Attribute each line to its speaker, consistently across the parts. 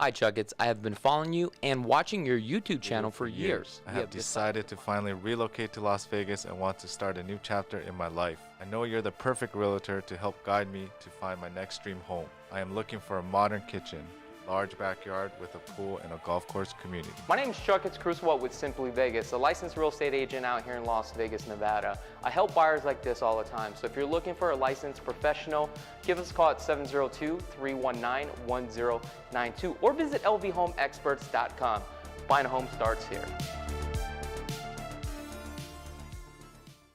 Speaker 1: Hi Chakits, I have been following you and watching your YouTube channel for years.
Speaker 2: I have decided to finally relocate to Las Vegas and want to start a new chapter in my life. I know you're the perfect realtor to help guide me to find my next dream home. I am looking for a modern kitchen, large backyard with a pool and a golf course community.
Speaker 1: My name is Chakits Krulsawat with Simply Vegas, a licensed real estate agent out here in Las Vegas, Nevada. I help buyers like this all the time, so if you're looking for a licensed professional, give us a call at 702-319-1092 or visit lvhomeexperts.com. Buying a home starts here.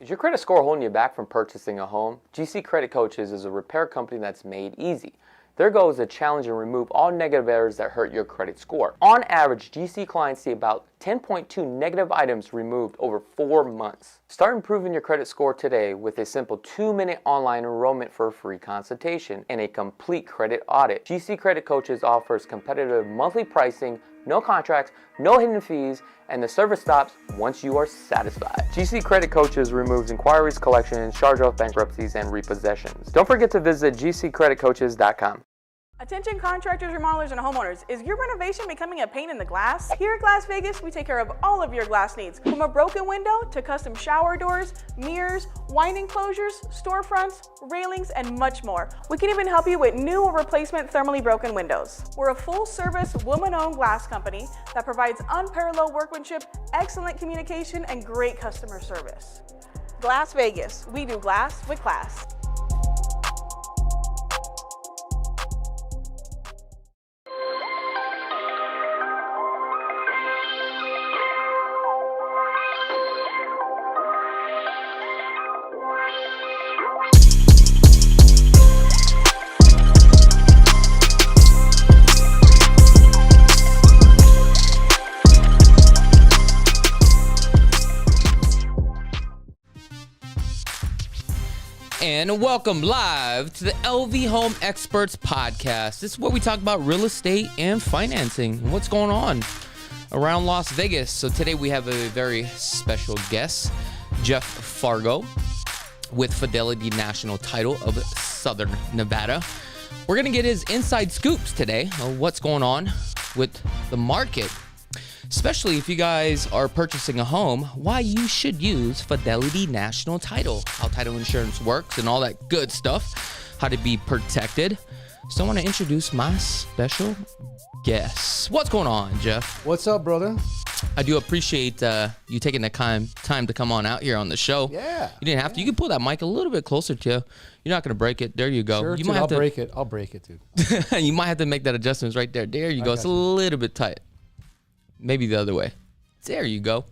Speaker 1: Is your credit score holding you back from purchasing a home? GC Credit Coaches is a repair company that's made easy. Their goal is to challenge and remove all negative errors that hurt your credit score. On average, GC clients see about 10.2 negative items removed over 4 months. Start improving your credit score today with a simple 2-minute online enrollment for a free consultation and a complete credit audit. GC Credit Coaches offers competitive monthly pricing, no contracts, no hidden fees, and the service stops once you are satisfied. GC Credit Coaches removes inquiries, collections, charge-off bankruptcies, and repossessions. Don't forget to visit gccreditcoaches.com.
Speaker 3: Attention contractors, remodelers, and homeowners. Is your renovation becoming a pain in the glass? Here at Glass Vegas, we take care of all of your glass needs. From a broken window to custom shower doors, mirrors, winding closures, storefronts, railings, and much more. We can even help you with new or replacement thermally broken windows. We're a full-service, woman-owned glass company that provides unparalleled workmanship, excellent communication, and great customer service. Glass Vegas. We do glass with class.
Speaker 1: And welcome live to the LV Home Experts Podcast. This is where we talk about real estate and financing and what's going on around Las Vegas. So today we have a very special guest, Jeff Fargo with Fidelity National Title of Southern Nevada. We're going to get his inside scoops today of what's going on with the market, especially if you guys are purchasing a home, why you should use Fidelity National Title, how title insurance works and all that good stuff, how to be protected. So I want to introduce my special guest. What's going on, Jeff?
Speaker 4: What's up, brother?
Speaker 1: I do appreciate you taking the time to come on out here on the show.
Speaker 4: Yeah.
Speaker 1: You didn't have to. You can pull that mic a little bit closer to you. You're not going to break it. There you go.
Speaker 4: Sure,
Speaker 1: you
Speaker 4: dude, I'll break it. I'll break it, dude.
Speaker 1: You might have to make that adjustments right there. There you go. It's a little bit tight. Maybe the other way. There you go.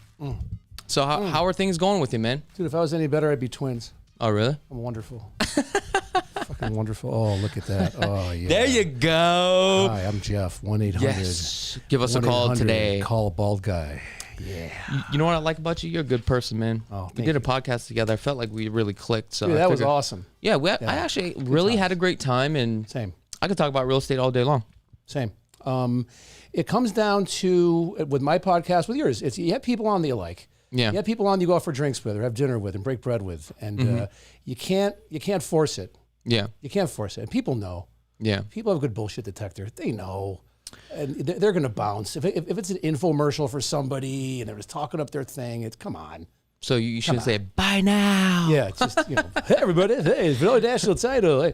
Speaker 1: So how are things going with you, man?
Speaker 4: Dude, if I was any better, I'd be twins.
Speaker 1: Oh, really?
Speaker 4: I'm wonderful. Fucking wonderful. Oh, look at that. Oh, yeah.
Speaker 1: There you go.
Speaker 4: Hi, I'm Jeff. 1-800.
Speaker 1: Yes. Give us a call today.
Speaker 4: Call a bald guy. Yeah.
Speaker 1: You know what I like about you? You're a good person, man.
Speaker 4: Oh,
Speaker 1: we did a podcast together. I felt like we really clicked. So
Speaker 4: dude, that was awesome.
Speaker 1: Yeah, I actually really had a great time. And
Speaker 4: same.
Speaker 1: I could talk about real estate all day long.
Speaker 4: Same. It comes down to, with my podcast, with yours, it's you have people on that you like.
Speaker 1: Yeah.
Speaker 4: You have people on you go out for drinks with or have dinner with and break bread with. And you can't force it.
Speaker 1: Yeah.
Speaker 4: You can't force it. And people know.
Speaker 1: Yeah.
Speaker 4: People have a good bullshit detector. They know. And they're going to bounce. If it's an infomercial for somebody and they're just talking up their thing, it's come on.
Speaker 1: So you should say, bye now.
Speaker 4: Yeah, it's just, hey, everybody, hey, it's really national title. Hey,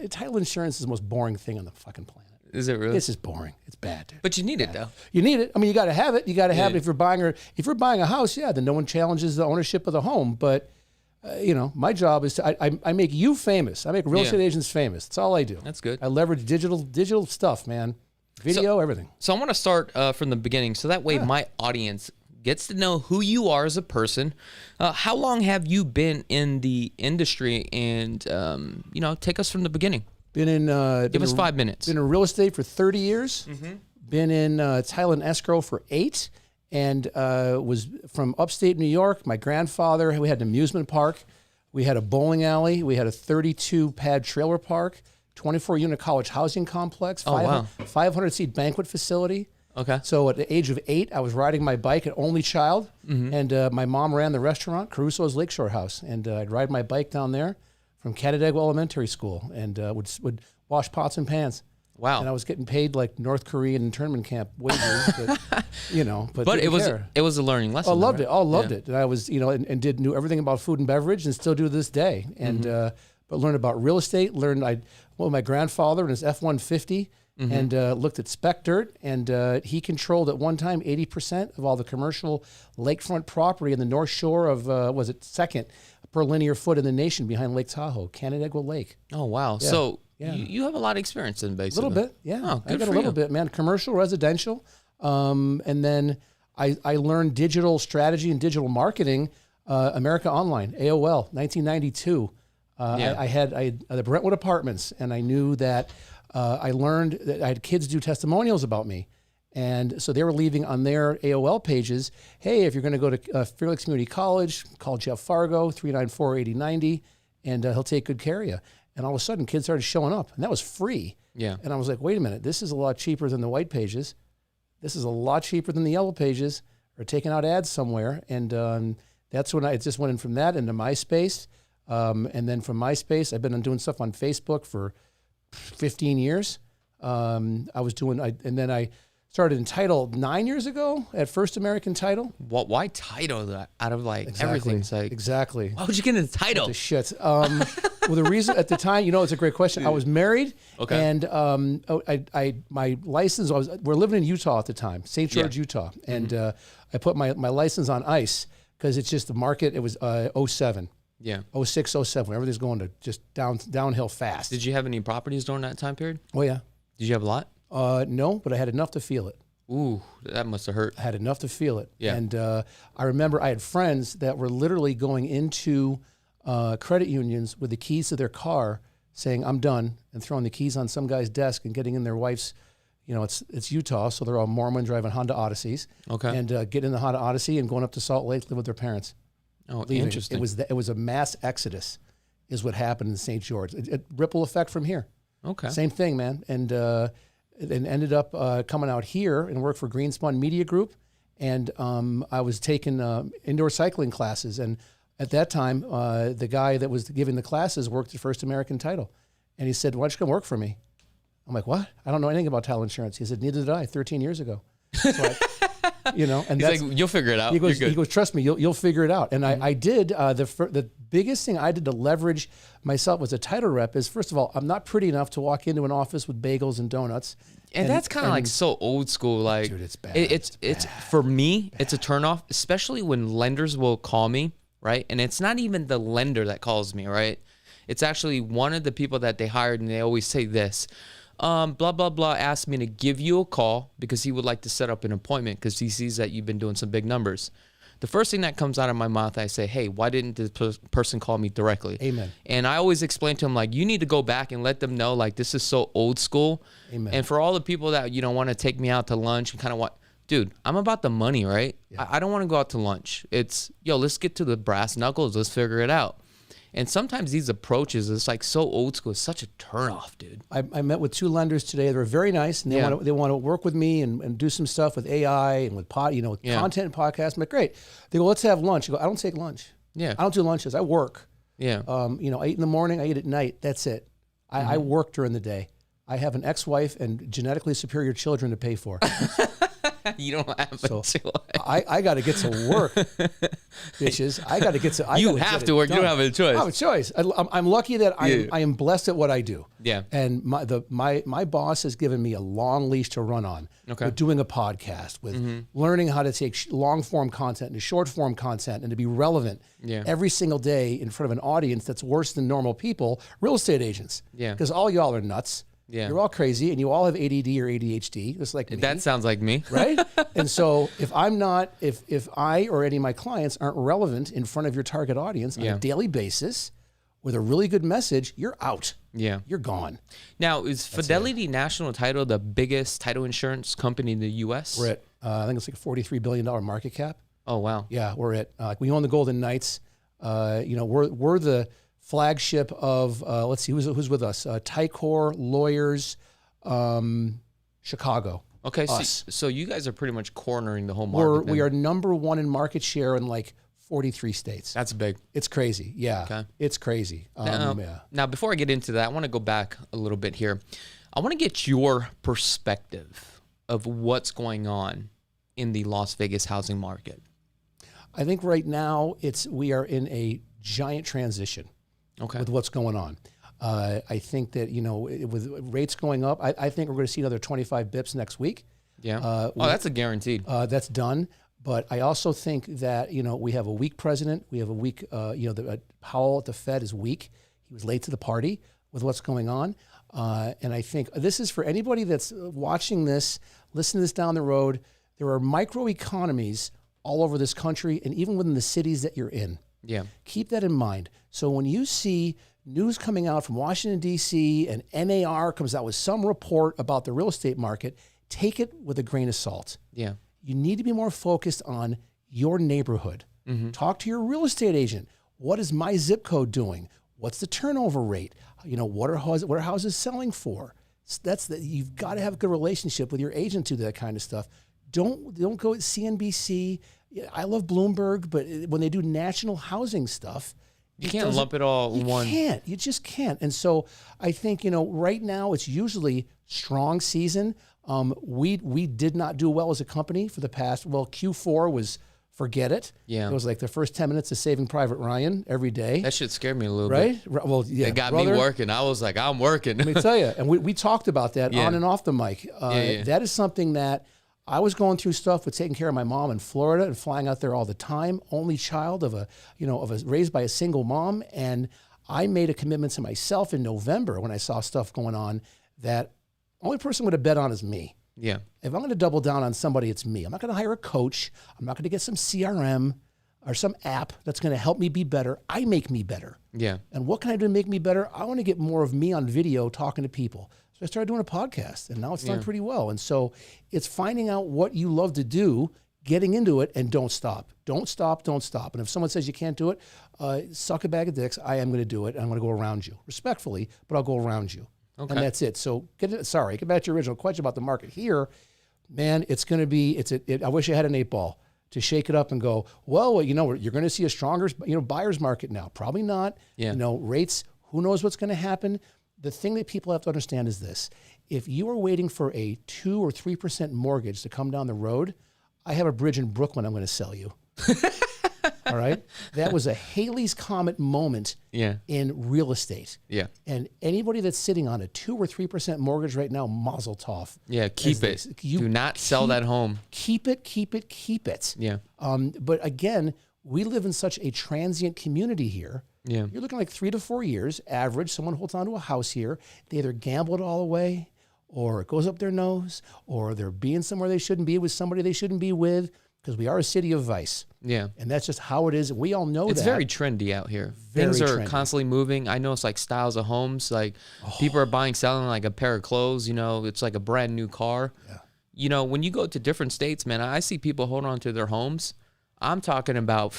Speaker 4: title insurance is the most boring thing on the fucking planet.
Speaker 1: Is it really?
Speaker 4: This is boring. It's bad, dude.
Speaker 1: But you need it, though. You
Speaker 4: need it. I mean, you got to have it. You got to have it if you're buying a house. Yeah, then no one challenges the ownership of the home. But my job is to I make you famous. I make real estate agents famous. That's all I do.
Speaker 1: That's good.
Speaker 4: I leverage digital stuff, man. Video, everything.
Speaker 1: So I want to start from the beginning, so that way my audience gets to know who you are as a person. How long have you been in the industry? And take us from the beginning.
Speaker 4: Been in.
Speaker 1: Give us 5 minutes.
Speaker 4: Been in real estate for 30 years. Been in title and escrow for 8, and was from upstate New York. My grandfather. We had an amusement park. We had a bowling alley. We had a 32-pad trailer park. 24-unit college housing complex. 500-seat banquet facility.
Speaker 1: Okay.
Speaker 4: So at the age of 8, I was riding my bike, an only child, and my mom ran the restaurant, Caruso's Lakeshore House, and I'd ride my bike down there from Canandaigua Elementary School and would wash pots and pans.
Speaker 1: Wow.
Speaker 4: And I was getting paid like North Korean internment camp wages, but
Speaker 1: But it was a learning lesson.
Speaker 4: I loved
Speaker 1: right?
Speaker 4: it. Oh, loved it. And I was, and knew everything about food and beverage, and still do to this day. And but learned about real estate. Learned my grandfather and his F-150, and looked at spec dirt. And he controlled at one time 80% of all the commercial lakefront property in the North Shore of was it second per linear foot in the nation behind Lake Tahoe, Canandaigua Lake.
Speaker 1: Oh wow.
Speaker 4: Yeah.
Speaker 1: So
Speaker 4: Yeah.
Speaker 1: you have a lot of experience in
Speaker 4: A
Speaker 1: basically.
Speaker 4: little bit, yeah.
Speaker 1: Oh,
Speaker 4: I
Speaker 1: good
Speaker 4: got
Speaker 1: for
Speaker 4: a little
Speaker 1: you.
Speaker 4: bit, man. Commercial, residential, and then I learned digital strategy and digital marketing. America Online, AOL, 1992. I had the Brentwood Apartments, and I knew that I learned that I had kids do testimonials about me. And so they were leaving on their AOL pages, hey, if you're going to go to Fair Lakes Community College, call Jeff Fargo, 394-8090, and he'll take good care of you. And all of a sudden, kids started showing up, and that was free.
Speaker 1: Yeah.
Speaker 4: And I was like, wait a minute, this is a lot cheaper than the white pages. This is a lot cheaper than the yellow pages, or taking out ads somewhere. And that's when I just went in from that into MySpace. And then from MySpace, I've been doing stuff on Facebook for 15 years. And then I started in Title 9 years ago at First American Title.
Speaker 1: Why title that out of like
Speaker 4: Exactly.
Speaker 1: everything's like
Speaker 4: Exactly.
Speaker 1: why would you get into title?
Speaker 4: The shit. Well, the reason at the time, it's a great question. I was married,
Speaker 1: Okay.
Speaker 4: and my license. We're living in Utah at the time, St. George, Utah, and I put my license on ice because it's just the market. It was 07,
Speaker 1: Yeah.
Speaker 4: 06, 07. Everything's going to just downhill fast.
Speaker 1: Did you have any properties during that time period?
Speaker 4: Oh yeah.
Speaker 1: Did you have a lot?
Speaker 4: No, but I had enough to feel it.
Speaker 1: Ooh, that must have hurt.
Speaker 4: I had enough to feel it.
Speaker 1: Yeah.
Speaker 4: And I remember I had friends that were literally going into credit unions with the keys to their car saying, I'm done, and throwing the keys on some guy's desk and getting in their wife's, it's Utah, so they're all Mormon driving Honda Odysseys. Okay. And getting in the Honda Odyssey and going up to Salt Lake, live with their parents.
Speaker 1: Oh,
Speaker 4: leaving.
Speaker 1: interesting.
Speaker 4: It was a mass exodus is what happened in St. George. It ripple effect from here.
Speaker 1: Okay.
Speaker 4: Same thing, man. And ended up coming out here and worked for Greenspun Media Group. And I was taking indoor cycling classes. And at that time, the guy that was giving the classes worked at First American Title. And he said, why don't you come work for me? I'm like, what? I don't know anything about title insurance. He said, neither did I 13 years ago. So and
Speaker 1: he's like, you'll figure it out.
Speaker 4: He goes, trust me, you'll figure it out. And I did. The biggest thing I did to leverage myself as a title rep is, first of all, I'm not pretty enough to walk into an office with bagels and donuts.
Speaker 1: And that's kind of like so old school. Like,
Speaker 4: dude, it's bad.
Speaker 1: It's for me, it's a turnoff, especially when lenders will call me, right? And it's not even the lender that calls me, right? It's actually one of the people that they hired, and they always say this. Blah, blah, blah, asked me to give you a call because he would like to set up an appointment because he sees that you've been doing some big numbers. The first thing that comes out of my mouth, I say, hey, why didn't this person call me directly?
Speaker 4: Amen.
Speaker 1: And I always explain to him, like, you need to go back and let them know, like, this is so old school.
Speaker 4: Amen.
Speaker 1: And for all the people that, want to take me out to lunch and kind of want, dude, I'm about the money, right? Yeah. I don't want to go out to lunch. It's, let's get to the brass knuckles. Let's figure it out. And sometimes these approaches, it's like so old school. It's such a turnoff, dude.
Speaker 4: I met with two lenders today. They were very nice, and they want to work with me and do some stuff with AI and with content and podcasts. I'm like, great. They go, let's have lunch. I go, I don't take lunch.
Speaker 1: Yeah.
Speaker 4: I don't do lunches. I work.
Speaker 1: Yeah.
Speaker 4: I eat in the morning. I eat at night. That's it. I work during the day. I have an ex-wife and genetically superior children to pay for.
Speaker 1: You don't have a choice.
Speaker 4: I got to get to work, bitches. I got to get to.
Speaker 1: You have to work. You don't have a choice.
Speaker 4: I have a choice. I'm lucky that I am blessed at what I do.
Speaker 1: Yeah.
Speaker 4: And my boss has given me a long leash to run on.
Speaker 1: Okay.
Speaker 4: With doing a podcast, with learning how to take long form content into short form content, and to be relevant every single day in front of an audience that's worse than normal people, real estate agents. Yeah. Because all y'all are nuts. Yeah. You're all crazy, and you all have ADD or ADHD, just like me.
Speaker 1: That sounds like me.
Speaker 4: Right? And so if I or any of my clients aren't relevant in front of your target audience on a daily basis with a really good message, you're out.
Speaker 1: Yeah.
Speaker 4: You're gone.
Speaker 1: Now, is Fidelity National Title the biggest title insurance company in the U.S.?
Speaker 4: We're at, I think it's like a $43 billion market cap.
Speaker 1: Oh, wow.
Speaker 4: Yeah, we're at, we own the Golden Knights. We're the flagship of, let's see, who's with us? Tycor, Lawyers, Chicago.
Speaker 1: Okay, so you guys are pretty much cornering the whole market.
Speaker 4: We are number one in market share in like 43 states.
Speaker 1: That's big.
Speaker 4: It's crazy. Yeah, it's crazy.
Speaker 1: Now, before I get into that, I want to go back a little bit here. I want to get your perspective of what's going on in the Las Vegas housing market.
Speaker 4: I think right now we are in a giant transition with what's going on. I think that, with rates going up, I think we're going to see another 25 bips next week.
Speaker 1: Yeah. That's a guaranteed.
Speaker 4: That's done. But I also think that, we have a weak president. We have a weak, Powell at the Fed is weak. He was late to the party with what's going on. And I think this is for anybody that's watching this, listening to this down the road. There are microeconomies all over this country and even within the cities that you're in.
Speaker 1: Yeah.
Speaker 4: Keep that in mind. So when you see news coming out from Washington, D.C., and NAR comes out with some report about the real estate market, take it with a grain of salt.
Speaker 1: Yeah.
Speaker 4: You need to be more focused on your neighborhood. Talk to your real estate agent. What is my zip code doing? What's the turnover rate? What are houses selling for? You've got to have a good relationship with your agent to that kind of stuff. Don't go with CNBC. I love Bloomberg, but when they do national housing stuff,
Speaker 1: you can't lump it all in one.
Speaker 4: You just can't. And so I think, right now it's usually strong season. We did not do well as a company for the past, Q4 was, forget it.
Speaker 1: Yeah.
Speaker 4: It was like the first 10 minutes of Saving Private Ryan every day.
Speaker 1: That shit scared me a little
Speaker 4: bit.
Speaker 1: Right?
Speaker 4: Well, yeah.
Speaker 1: It got me working. I was like, I'm working.
Speaker 4: Let me tell you. And we talked about that on and off the mic. That is something that I was going through stuff with taking care of my mom in Florida and flying out there all the time. Only child of raised by a single mom. And I made a commitment to myself in November when I saw stuff going on that only person would have bet on is me.
Speaker 1: Yeah.
Speaker 4: If I'm going to double down on somebody, it's me. I'm not going to hire a coach. I'm not going to get some CRM or some app that's going to help me be better. I make me better.
Speaker 1: Yeah.
Speaker 4: And what can I do to make me better? I want to get more of me on video talking to people. So I started doing a podcast, and now it's done pretty well. And so it's finding out what you love to do, getting into it, and don't stop. Don't stop, don't stop. And if someone says you can't do it, suck a bag of dicks. I am going to do it, and I'm going to go around you. Respectfully, but I'll go around you. Okay. And that's it. So get back to your original question about the market here. Man, it's going to be, I wish I had an 8-ball to shake it up and go, well, you're going to see a stronger, buyer's market now. Probably not.
Speaker 1: Yeah.
Speaker 4: Rates, who knows what's going to happen. The thing that people have to understand is this. If you are waiting for a 2 or 3% mortgage to come down the road, I have a bridge in Brooklyn I'm going to sell you. All right? That was a Halley's Comet moment in real estate.
Speaker 1: Yeah.
Speaker 4: And anybody that's sitting on a 2 or 3% mortgage right now, mazel tov.
Speaker 1: Yeah, keep it. Do not sell that home.
Speaker 4: Keep it. Yeah. But again, we live in such a transient community here.
Speaker 1: Yeah.
Speaker 4: You're looking like 3 to 4 years, average. Someone holds on to a house here. They either gamble it all away, or it goes up their nose, or they're being somewhere they shouldn't be with somebody they shouldn't be with, because we are a city of vice.
Speaker 1: Yeah.
Speaker 4: And that's just how it is. We all know
Speaker 1: it's
Speaker 4: that.
Speaker 1: Very trendy out here.
Speaker 4: Very
Speaker 1: Things are
Speaker 4: trendy.
Speaker 1: constantly moving. I know it's like styles of homes. Like people are buying, selling like a pair of clothes. It's like a brand new car. Yeah. When you go to different states, man, I see people hold on to their homes. I'm talking about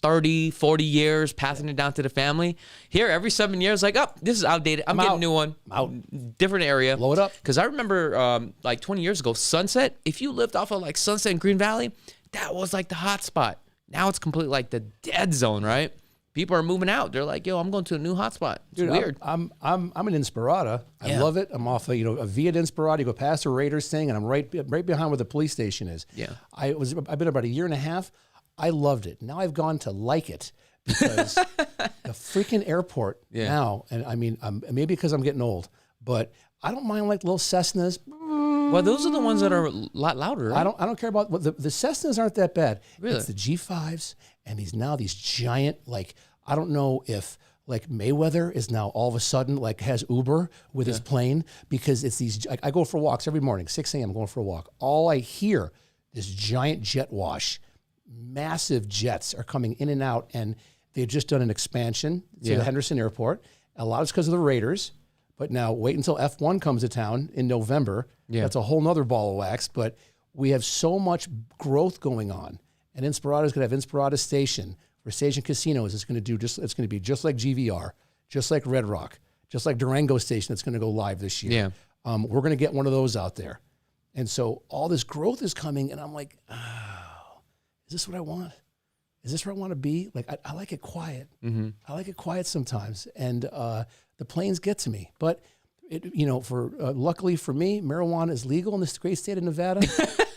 Speaker 1: 30, 40 years, passing it down to the family. Here, every 7 years, like, this is outdated. I'm getting a new one.
Speaker 4: Out.
Speaker 1: Different area.
Speaker 4: Blow it up.
Speaker 1: Because I remember like 20 years ago, Sunset, if you lived off of like Sunset in Green Valley, that was like the hot spot. Now it's completely like the dead zone, right? People are moving out. They're like, yo, I'm going to a new hot spot. It's weird.
Speaker 4: I'm an Inspirata. I love it. I'm off a Via Inspirata. You go past the Raiders thing, and I'm right behind where the police station is.
Speaker 1: Yeah.
Speaker 4: I've been about a year and a half. I loved it. Now I've gone to like it because the freaking airport now, and I mean, maybe because I'm getting old, but I don't mind like little Cessnas.
Speaker 1: Well, those are the ones that are a lot louder, right?
Speaker 4: I don't care about the Cessnas aren't that bad.
Speaker 1: Really?
Speaker 4: It's the G5s and these giant, like, I don't know if like Mayweather is now all of a sudden like has Uber with his plane, because it's these, I go for walks every morning, 6 a.m. I'm going for a walk. All I hear is giant jet wash. Massive jets are coming in and out, and they've just done an expansion to the Henderson airport. A lot is because of the Raiders, but now wait until F1 comes to town in November. Yeah. That's a whole nother ball of wax, but we have so much growth going on, and Inspirata is going to have Inspirata Station, where Station Casinos is going to do it's going to be just like GVR, just like Red Rock, just like Durango Station that's going to go live this year. Yeah. We're going to get one of those out there. And so all this growth is coming, and I'm like, is this what I want? Is this where I want to be? Like, I like it quiet. Mm-hmm. I like it quiet sometimes. And the planes get to me. But For luckily for me, marijuana is legal in this great state of Nevada.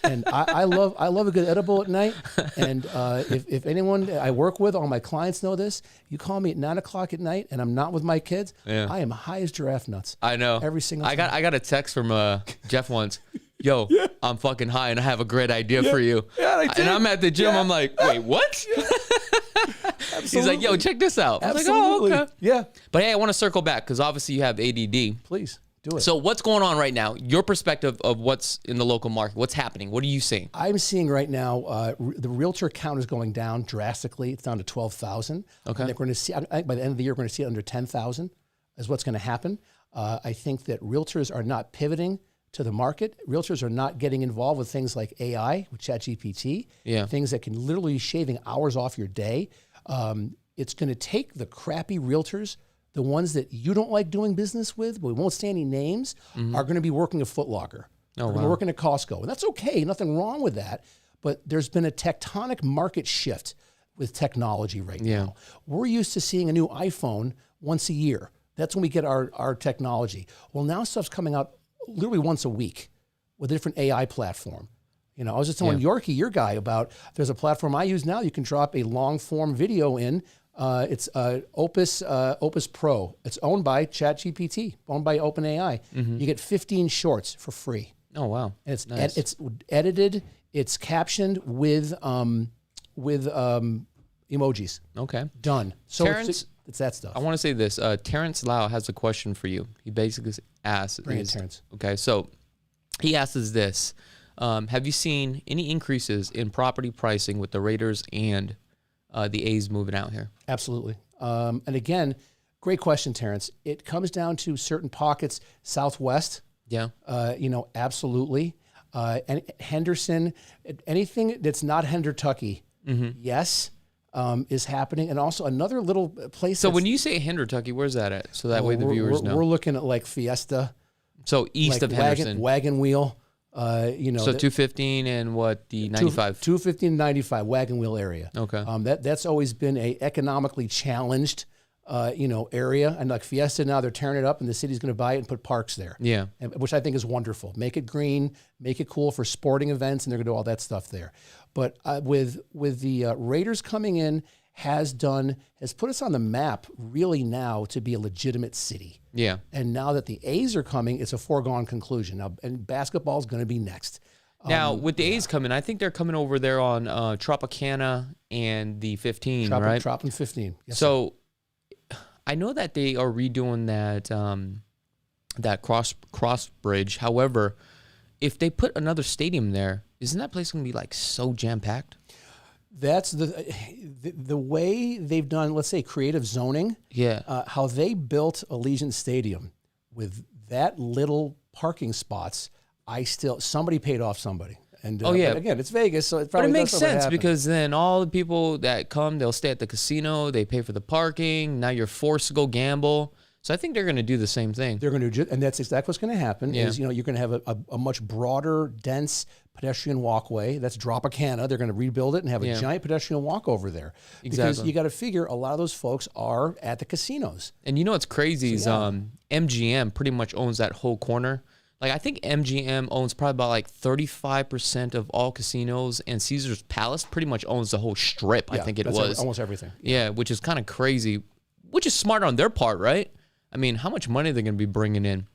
Speaker 4: And I love a good edible at night. And if anyone I work with, all my clients know this, you call me at 9 o'clock at night and I'm not with my kids, I am high as giraffe nuts.
Speaker 1: I know.
Speaker 4: Every single time.
Speaker 1: I got a text from Jeff once. Yo, I'm fucking high and I have a great idea for you.
Speaker 4: Yeah,
Speaker 1: and I'm at the gym. I'm like, wait, what? He's like, yo, check this out. I was like, oh, okay.
Speaker 4: Yeah.
Speaker 1: But hey, I want to circle back because obviously you have ADD.
Speaker 4: Please do it.
Speaker 1: So what's going on right now? Your perspective of what's in the local market. What's happening? What are you seeing?
Speaker 4: I'm seeing right now the realtor count is going down drastically. It's down to 12,000.
Speaker 1: Okay.
Speaker 4: I think we're going to see, I think by the end of the year, we're going to see it under 10,000 is what's going to happen. I think that realtors are not pivoting to the market. Realtors are not getting involved with things like AI, with ChatGPT, things that can literally be shaving hours off your day. It's going to take the crappy realtors, the ones that you don't like doing business with, but we won't say any names, are going to be working at Foot Locker. They're working at Costco. And that's okay, nothing wrong with that. But there's been a tectonic market shift with technology right now. We're used to seeing a new iPhone once a year. That's when we get our technology. Well, now stuff's coming out literally once a week with a different AI platform. I was just telling Yorkie, your guy, about there's a platform I use now. You can drop a long form video in. It's Opus Pro. It's owned by ChatGPT, owned by OpenAI. You get 15 shorts for free.
Speaker 1: Oh wow!
Speaker 4: And it's
Speaker 1: nice.
Speaker 4: It's edited. It's captioned with emojis.
Speaker 1: Okay.
Speaker 4: Done. So
Speaker 1: Terrence,
Speaker 4: it's that stuff.
Speaker 1: I want to say this. Terrence Lau has a question for you. He basically asked.
Speaker 4: Bring it, Terrence.
Speaker 1: Okay, so he asks us this. Have you seen any increases in property pricing with the Raiders and the A's moving out here?
Speaker 4: Absolutely. And again, great question, Terrence. It comes down to certain pockets, Southwest.
Speaker 1: Yeah.
Speaker 4: Absolutely. And Henderson, anything that's not Hendertucky, yes, is happening. And also another little place.
Speaker 1: So when you say Hendertucky, where's that at? So that way the viewers know.
Speaker 4: We're looking at like Fiesta.
Speaker 1: So east of Henderson.
Speaker 4: Wagon Wheel.
Speaker 1: So 215 and what, the 95?
Speaker 4: 215 and 95, Wagon Wheel area.
Speaker 1: Okay.
Speaker 4: That's always been a economically challenged, area. And like Fiesta now, they're tearing it up and the city's going to buy it and put parks there.
Speaker 1: Yeah.
Speaker 4: Which I think is wonderful. Make it green, make it cool for sporting events, and they're going to do all that stuff there. But with the Raiders coming in, has put us on the map really now to be a legitimate city.
Speaker 1: Yeah.
Speaker 4: And now that the A's are coming, it's a foregone conclusion. Now, and basketball is going to be next.
Speaker 1: Now, with the A's coming, I think they're coming over there on Tropicana and the 15, right?
Speaker 4: Trop and 15. Yes,
Speaker 1: so I know that they are redoing that cross bridge. However, if they put another stadium there, isn't that place going to be like so jam-packed?
Speaker 4: That's the way they've done, let's say, creative zoning.
Speaker 1: Yeah.
Speaker 4: How they built Allegiant Stadium with that little parking spots, somebody paid off somebody. And but again, it's Vegas, so it probably
Speaker 1: makes sense because then all the people that come, they'll stay at the casino, they pay for the parking. Now you're forced to go gamble. So I think they're going to do the same thing.
Speaker 4: They're going to, and that's exactly what's going to happen.
Speaker 1: Yeah.
Speaker 4: Is you're going to have a much broader, dense pedestrian walkway. That's Tropicana. They're going to rebuild it and have a giant pedestrian walk over there.
Speaker 1: Exactly.
Speaker 4: Because you got to figure a lot of those folks are at the casinos.
Speaker 1: And you know what's crazy is MGM pretty much owns that whole corner. Like I think MGM owns probably about like 35% of all casinos, and Caesar's Palace pretty much owns the whole strip. I think it was
Speaker 4: almost everything.
Speaker 1: Yeah, which is kind of crazy, which is smart on their part, right? I mean, how much money are they going to be bringing in?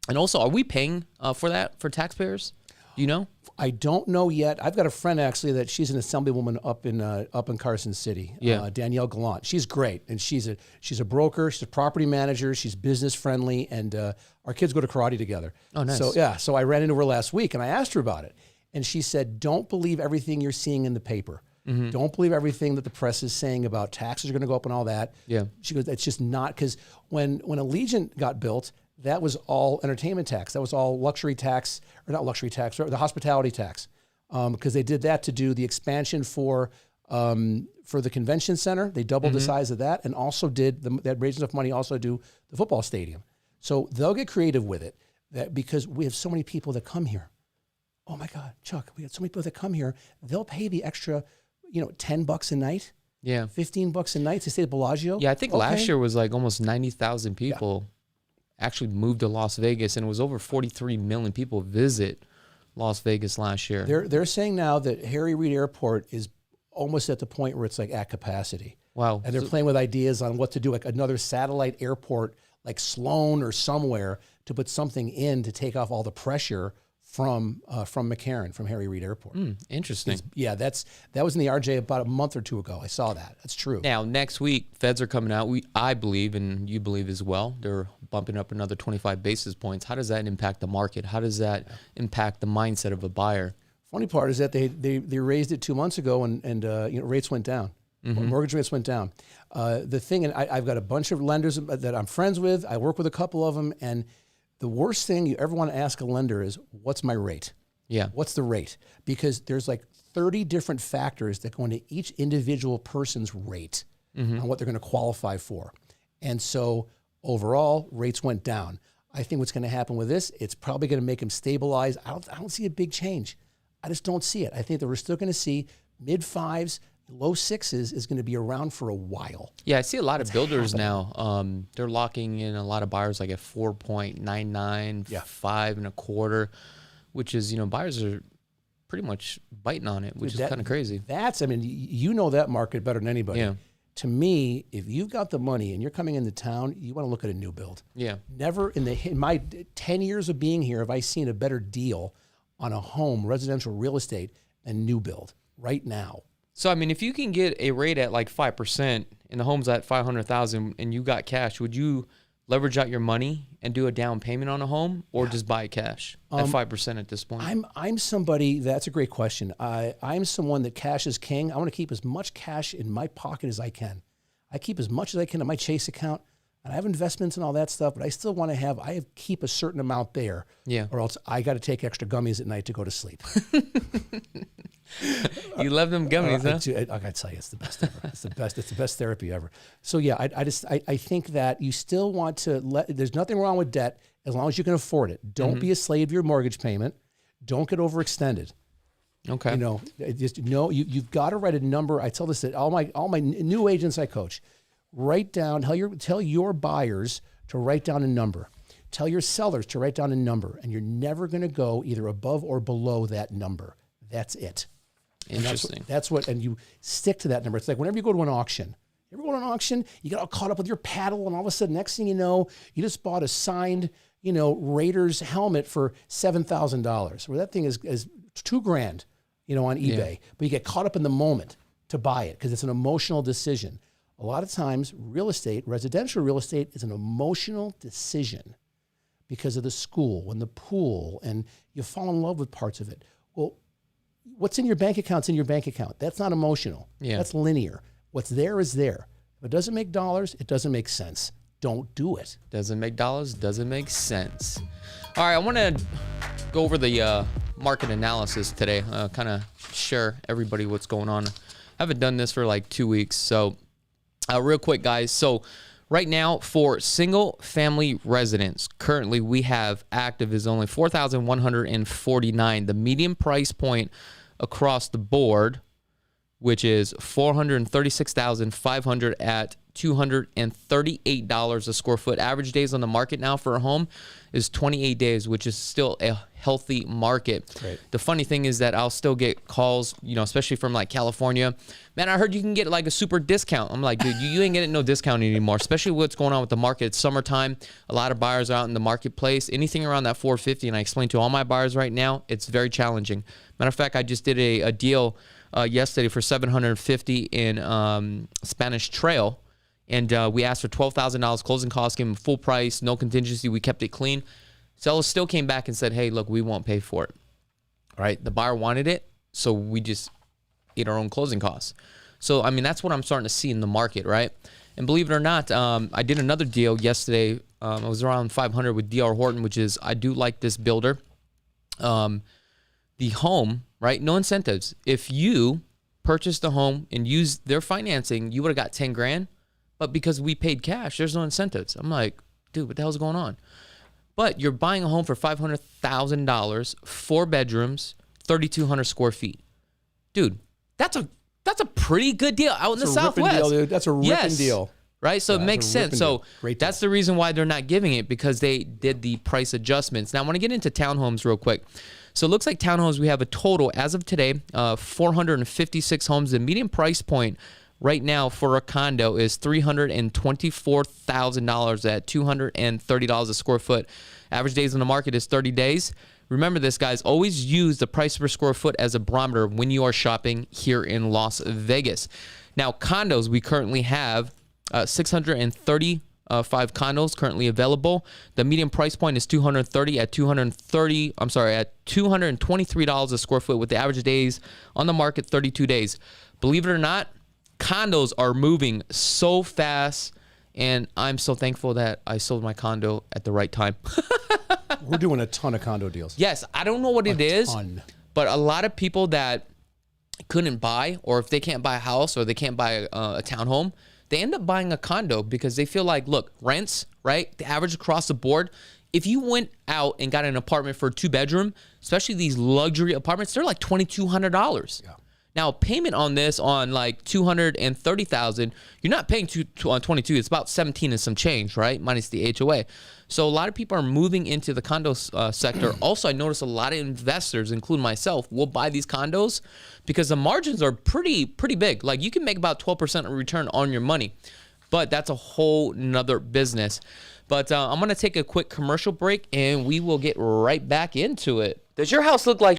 Speaker 1: And also, are we paying for that for taxpayers? Do you know?
Speaker 4: I don't know yet. I've got a friend actually that she's an assemblywoman up in Carson City. Danielle Gallant. She's great, and she's a broker. She's a property manager. She's business friendly, and our kids go to karate together.
Speaker 1: Oh, nice.
Speaker 4: So I ran into her last week, and I asked her about it, and she said, "Don't believe everything you're seeing in the paper. Mm-hmm. Don't believe everything that the press is saying about taxes are going to go up and all that."
Speaker 1: Yeah.
Speaker 4: She goes, "It's just not," because when Allegiant got built, that was all entertainment tax. That was all luxury tax, or not luxury tax, or the hospitality tax, because they did that to do the expansion for the convention center. They doubled the size of that, and also that raised enough money also to do the football stadium. So they'll get creative with it, because we have so many people that come here. Oh my God, Chuck, we have so many people that come here. They'll pay the extra, $10 a night.
Speaker 1: Yeah.
Speaker 4: $15 a night to stay at Bellagio.
Speaker 1: Yeah, I think last year was like almost 90,000 people. actually moved to Las Vegas, and it was over 43 million people visit Las Vegas last year.
Speaker 4: They're saying now that Harry Reid Airport is almost at the point where it's like at capacity.
Speaker 1: Wow.
Speaker 4: And they're playing with ideas on what to do, like another satellite airport like Sloan or somewhere to put something in to take off all the pressure from McCarran, from Harry Reid Airport.
Speaker 1: Interesting.
Speaker 4: That was in the RJ about a month or two ago. I saw that. That's true.
Speaker 1: Now, next week, feds are coming out. I believe, and you believe as well, they're bumping up another 25 basis points. How does that impact the market? How does that impact the mindset of a buyer?
Speaker 4: Funny part is that they raised it 2 months ago and rates went down. Mortgage rates went down. The thing, and I've got a bunch of lenders that I'm friends with. I work with a couple of them, and the worst thing you ever want to ask a lender is, what's my rate?
Speaker 1: Yeah.
Speaker 4: What's the rate? Because there's like 30 different factors that go into each individual person's rate on what they're going to qualify for. And so overall, rates went down. I think what's going to happen with this, it's probably going to make them stabilize. I don't see a big change. I just don't see it. I think that we're still going to see mid-5s, low 6s is going to be around for a while.
Speaker 1: Yeah, I see a lot of builders now. They're locking in a lot of buyers like at 4.99, 5.25, which is, buyers are pretty much biting on it, which is kind of crazy.
Speaker 4: You know that market better than anybody.
Speaker 1: Yeah.
Speaker 4: To me, if you've got the money and you're coming into town, you want to look at a new build.
Speaker 1: Yeah.
Speaker 4: Never in my 10 years of being here have I seen a better deal on a home, residential real estate, than new build right now.
Speaker 1: So, if you can get a rate at like 5% and the home's at $500,000 and you got cash, would you leverage out your money and do a down payment on a home, or just buy cash at 5% at this point?
Speaker 4: I'm somebody, that's a great question. I'm someone that cash is king. I want to keep as much cash in my pocket as I can. I keep as much as I can in my Chase account, and I have investments and all that stuff, but I still want to keep a certain amount there.
Speaker 1: Yeah.
Speaker 4: Or else I got to take extra gummies at night to go to sleep.
Speaker 1: You love them gummies, huh?
Speaker 4: I gotta tell you, it's the best ever. It's the best. It's the best therapy ever. So yeah, I think that you still want to there's nothing wrong with debt as long as you can afford it. Don't be a slave to your mortgage payment. Don't get overextended.
Speaker 1: Okay.
Speaker 4: You've got to write a number. I tell this to all my new agents I coach. Write down, tell your buyers to write down a number. Tell your sellers to write down a number, and you're never going to go either above or below that number. That's it.
Speaker 1: Interesting.
Speaker 4: And you stick to that number. It's like whenever you go to an auction, you get all caught up with your paddle, and all of a sudden, next thing you know, you just bought a signed, Raiders helmet for $7,000. Where that thing is $2,000, on eBay.
Speaker 1: Yeah.
Speaker 4: But you get caught up in the moment to buy it because it's an emotional decision. A lot of times, residential real estate is an emotional decision because of the school and the pool, and you fall in love with parts of it. Well, what's in your bank account's in your bank account. That's not emotional.
Speaker 1: Yeah.
Speaker 4: That's linear. What's there is there. If it doesn't make dollars, it doesn't make sense. Don't do it.
Speaker 1: Doesn't make dollars, doesn't make sense. All right, I want to go over the market analysis today, kind of share everybody what's going on. I haven't done this for like 2 weeks, so real quick, guys. So right now for single family residents, currently we have active is only 4,149. The median price point across the board, which is $436,500 at $238 a square foot. Average days on the market now for a home is 28 days, which is still a healthy market.
Speaker 4: Right.
Speaker 1: The funny thing is that I'll still get calls, especially from like California. Man, I heard you can get like a super discount. I'm like, dude, you ain't getting no discount anymore, especially what's going on with the market. It's summertime. A lot of buyers are out in the marketplace. Anything around that 450, and I explained to all my buyers right now, it's very challenging. Matter of fact, I just did a deal yesterday for $750 in Spanish Trail. And we asked for $12,000 closing costs, gave them full price, no contingency. We kept it clean. Sellers still came back and said, hey, look, we won't pay for it. All right. The buyer wanted it, so we just ate our own closing costs. So, that's what I'm starting to see in the market, right? And believe it or not, I did another deal yesterday. I was around 500 with D.R. Horton, which is, I do like this builder. The home, right? No incentives. If you purchased a home and used their financing, you would have got 10 grand. But because we paid cash, there's no incentives. I'm like, dude, what the hell's going on? But you're buying a home for $500,000, 4 bedrooms, 3,200 square feet. Dude, that's a pretty good deal out in the Southwest.
Speaker 4: Deal, dude. That's a ripping deal.
Speaker 1: right? So it makes sense. So
Speaker 4: Great
Speaker 1: that's the reason why they're not giving it, because they did the price adjustments. Now, I want to get into townhomes real quick. So it looks like townhomes, we have a total, as of today, 456 homes. The median price point right now for a condo is $324,000 at $230 a square foot. Average days on the market is 30 days. Remember this, guys. Always use the price per square foot as a barometer when you are shopping here in Las Vegas. Now, condos, we currently have 635 condos currently available. The median price point is $223 a square foot, with the average days on the market 32 days. Believe it or not, condos are moving so fast, and I'm so thankful that I sold my condo at the right time.
Speaker 4: We're doing a ton of condo deals.
Speaker 1: Yes, I don't know what it is, but a lot of people that couldn't buy, or if they can't buy a house or they can't buy a townhome, they end up buying a condo because they feel like, look, rents, right? The average across the board. If you went out and got an apartment for a 2-bedroom, especially these luxury apartments, they're like $2,200. Yeah. Now, payment on this on like $230,000, you're not paying on 22. It's about 17 and some change, right? Minus the HOA. So a lot of people are moving into the condo sector. Also, I noticed a lot of investors, including myself, will buy these condos because the margins are pretty big. Like, you can make about 12% return on your money, but that's a whole nother business. But I'm going to take a quick commercial break, and we will get right back into it. Does your house look like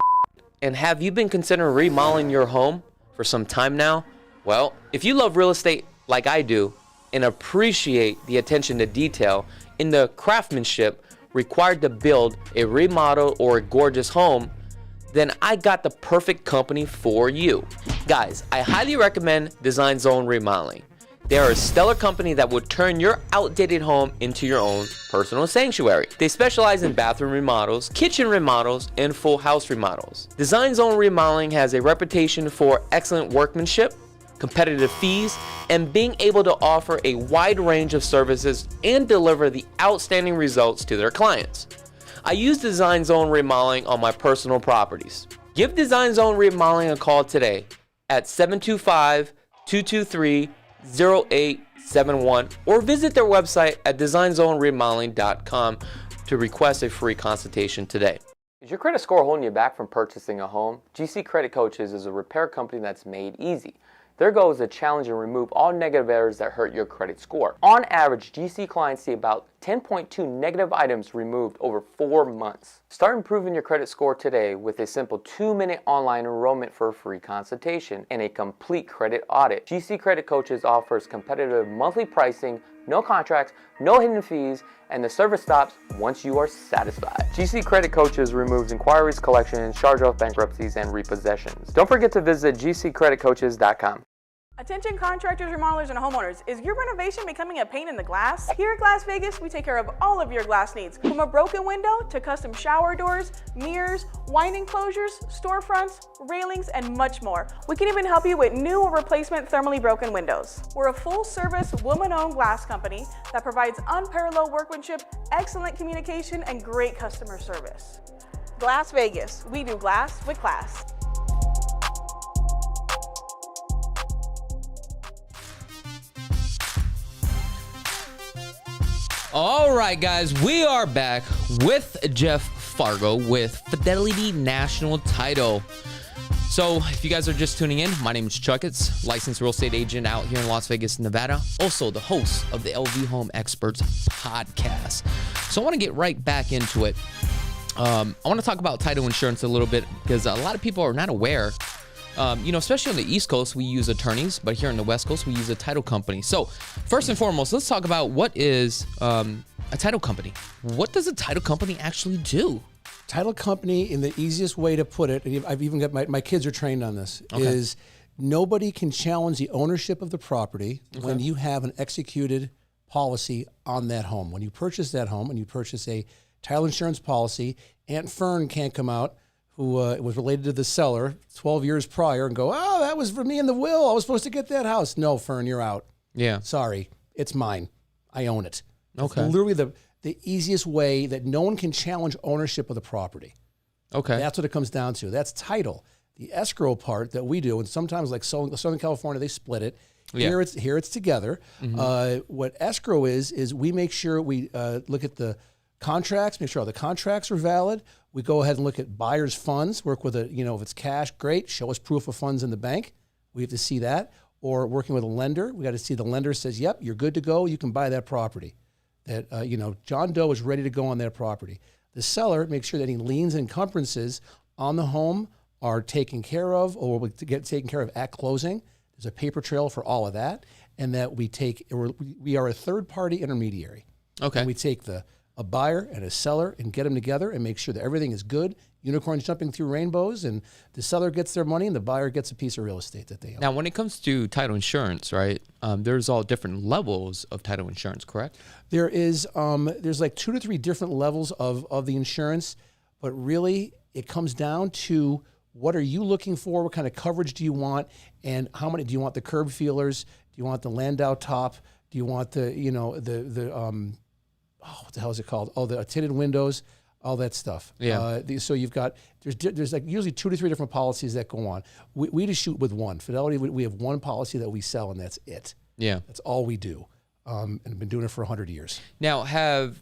Speaker 1: and have you been considering remodeling your home for some time now? Well, if you love real estate like I do and appreciate the attention to detail in the craftsmanship required to build a remodel or a gorgeous home, then I got the perfect company for you. Guys, I highly recommend Design Zone Remodeling. They are a stellar company that will turn your outdated home into your own personal sanctuary. They specialize in bathroom remodels, kitchen remodels, and full house remodels. Design Zone Remodeling has a reputation for excellent workmanship, competitive fees, and being able to offer a wide range of services and deliver the outstanding results to their clients. I use Design Zone Remodeling on my personal properties. Give Design Zone Remodeling a call today at 725-223-0871 or visit their website at designzoneremodeling.com to request a free consultation today. Is your credit score holding you back from purchasing a home? GC Credit Coaches is a repair company that's made easy. Their goal is to challenge and remove all negative errors that hurt your credit score. On average, GC clients see about 10.2 negative items removed over 4 months. Start improving your credit score today with a simple 2-minute online enrollment for a free consultation and a complete credit audit. GC Credit Coaches offers competitive monthly pricing, no contracts, no hidden fees, and the service stops once you are satisfied. GC Credit Coaches removes inquiries, collections, charge-off bankruptcies, and repossessions. Don't forget to visit gccreditcoaches.com.
Speaker 3: Attention contractors, remodelers, and homeowners. Is your renovation becoming a pain in the glass? Here at Glass Vegas, we take care of all of your glass needs. From a broken window to custom shower doors, mirrors, winding closures, storefronts, railings, and much more. We can even help you with new or replacement thermally broken windows. We're a full-service, woman-owned glass company that provides unparalleled workmanship, excellent communication, and great customer service. Glass Vegas. We do glass with class.
Speaker 1: All right, guys, we are back with Jeff Fargo with Fidelity National Title. So if you guys are just tuning in, my name is Chakits, licensed real estate agent out here in Las Vegas, Nevada. Also the host of the LV Home Experts podcast. So I want to get right back into it. I want to talk about title insurance a little bit because a lot of people are not aware. Especially on the East Coast, we use attorneys, but here on the West Coast, we use a title company. So first and foremost, let's talk about what is a title company. What does a title company actually do?
Speaker 4: Title company, in the easiest way to put it, and I've even got my kids are trained on this, is nobody can challenge the ownership of the property when you have an executed policy on that home. When you purchase that home and you purchase a title insurance policy, Aunt Fern can't come out, who was related to the seller 12 years prior, and go, oh, that was for me in the will. I was supposed to get that house. No, Fern, you're out.
Speaker 1: Yeah.
Speaker 4: Sorry, it's mine. I own it.
Speaker 1: Okay.
Speaker 4: It's literally the easiest way that no one can challenge ownership of the property.
Speaker 1: Okay.
Speaker 4: That's what it comes down to. That's title. The escrow part that we do, and sometimes like Southern California, they split it,
Speaker 1: Yeah.
Speaker 4: Here it's together. What escrow is we make sure we look at the contracts, make sure all the contracts are valid. We go ahead and look at buyer's funds, work with if it's cash, great, show us proof of funds in the bank. We have to see that. Or working with a lender, we got to see the lender says, yep, you're good to go, you can buy that property. That, John Doe is ready to go on that property. The seller makes sure that any liens and encumbrances on the home are taken care of or will get taken care of at closing. There's a paper trail for all of that. And that we are a third-party intermediary.
Speaker 1: Okay.
Speaker 4: And we take a buyer and a seller and get them together and make sure that everything is good. Unicorns jumping through rainbows, and the seller gets their money and the buyer gets a piece of real estate that they own.
Speaker 1: Now, when it comes to title insurance, right, there's all different levels of title insurance, correct?
Speaker 4: There's like 2 to 3 different levels of the insurance, but really it comes down to what are you looking for? What kind of coverage do you want? And how many, do you want the curb feelers? Do you want the Landau top? Do you want the what the hell is it called? Oh, the tinted windows, all that stuff.
Speaker 1: Yeah.
Speaker 4: So you've got, there's like usually 2 to 3 different policies that go on. We just shoot with one. Fidelity, we have one policy that we sell, and that's it.
Speaker 1: Yeah.
Speaker 4: That's all we do. And I've been doing it for 100 years.
Speaker 1: Now, have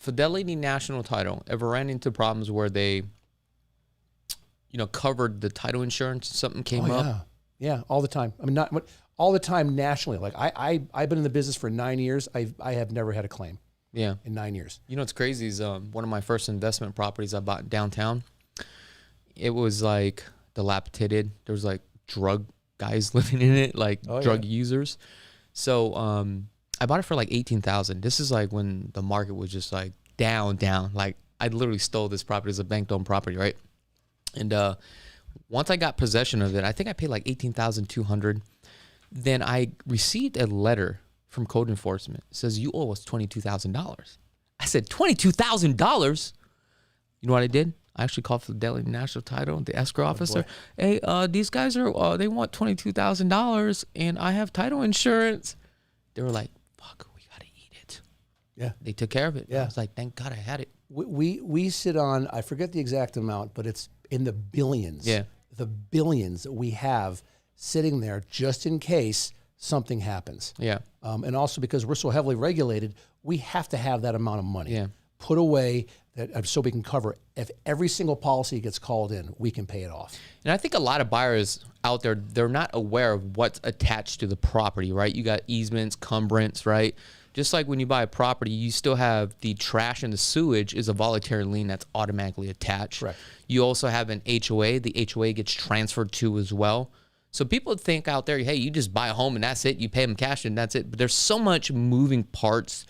Speaker 1: Fidelity National Title ever ran into problems where they, covered the title insurance, something came up?
Speaker 4: Yeah, all the time. I mean, not all the time nationally. Like I've been in the business for 9 years. I have never had a claim.
Speaker 1: Yeah.
Speaker 4: In 9 years.
Speaker 1: You know what's crazy is one of my first investment properties I bought downtown. It was like dilapidated. There was like drug guys living in it, like drug users. So I bought it for like $18,000. This is like when the market was just like down. Like I literally stole this property as a bank-owned property, right? And once I got possession of it, I think I paid like $18,200. Then I received a letter from code enforcement. It says, you owe us $22,000. I said, $22,000? You know what I did? I actually called Fidelity National Title, the escrow officer. Hey, these guys are, they want $22,000 and I have title insurance. They were like, fuck, we got to eat it.
Speaker 4: Yeah.
Speaker 1: They took care of it.
Speaker 4: Yeah.
Speaker 1: I was like, thank God I had it.
Speaker 4: We sit on, I forget the exact amount, but it's in the billions.
Speaker 1: Yeah.
Speaker 4: The billions that we have sitting there just in case something happens.
Speaker 1: Yeah.
Speaker 4: And also because we're so heavily regulated, we have to have that amount of money put away that so we can cover. If every single policy gets called in, we can pay it off.
Speaker 1: And I think a lot of buyers out there, they're not aware of what's attached to the property, right? You got easements, cumbrance, right? Just like when you buy a property, you still have the trash and the sewage is a voluntary lien that's automatically attached.
Speaker 4: Correct.
Speaker 1: You also have an HOA. The HOA gets transferred to as well. So people think out there, hey, you just buy a home and that's it. You pay them cash and that's it. But there's so much moving parts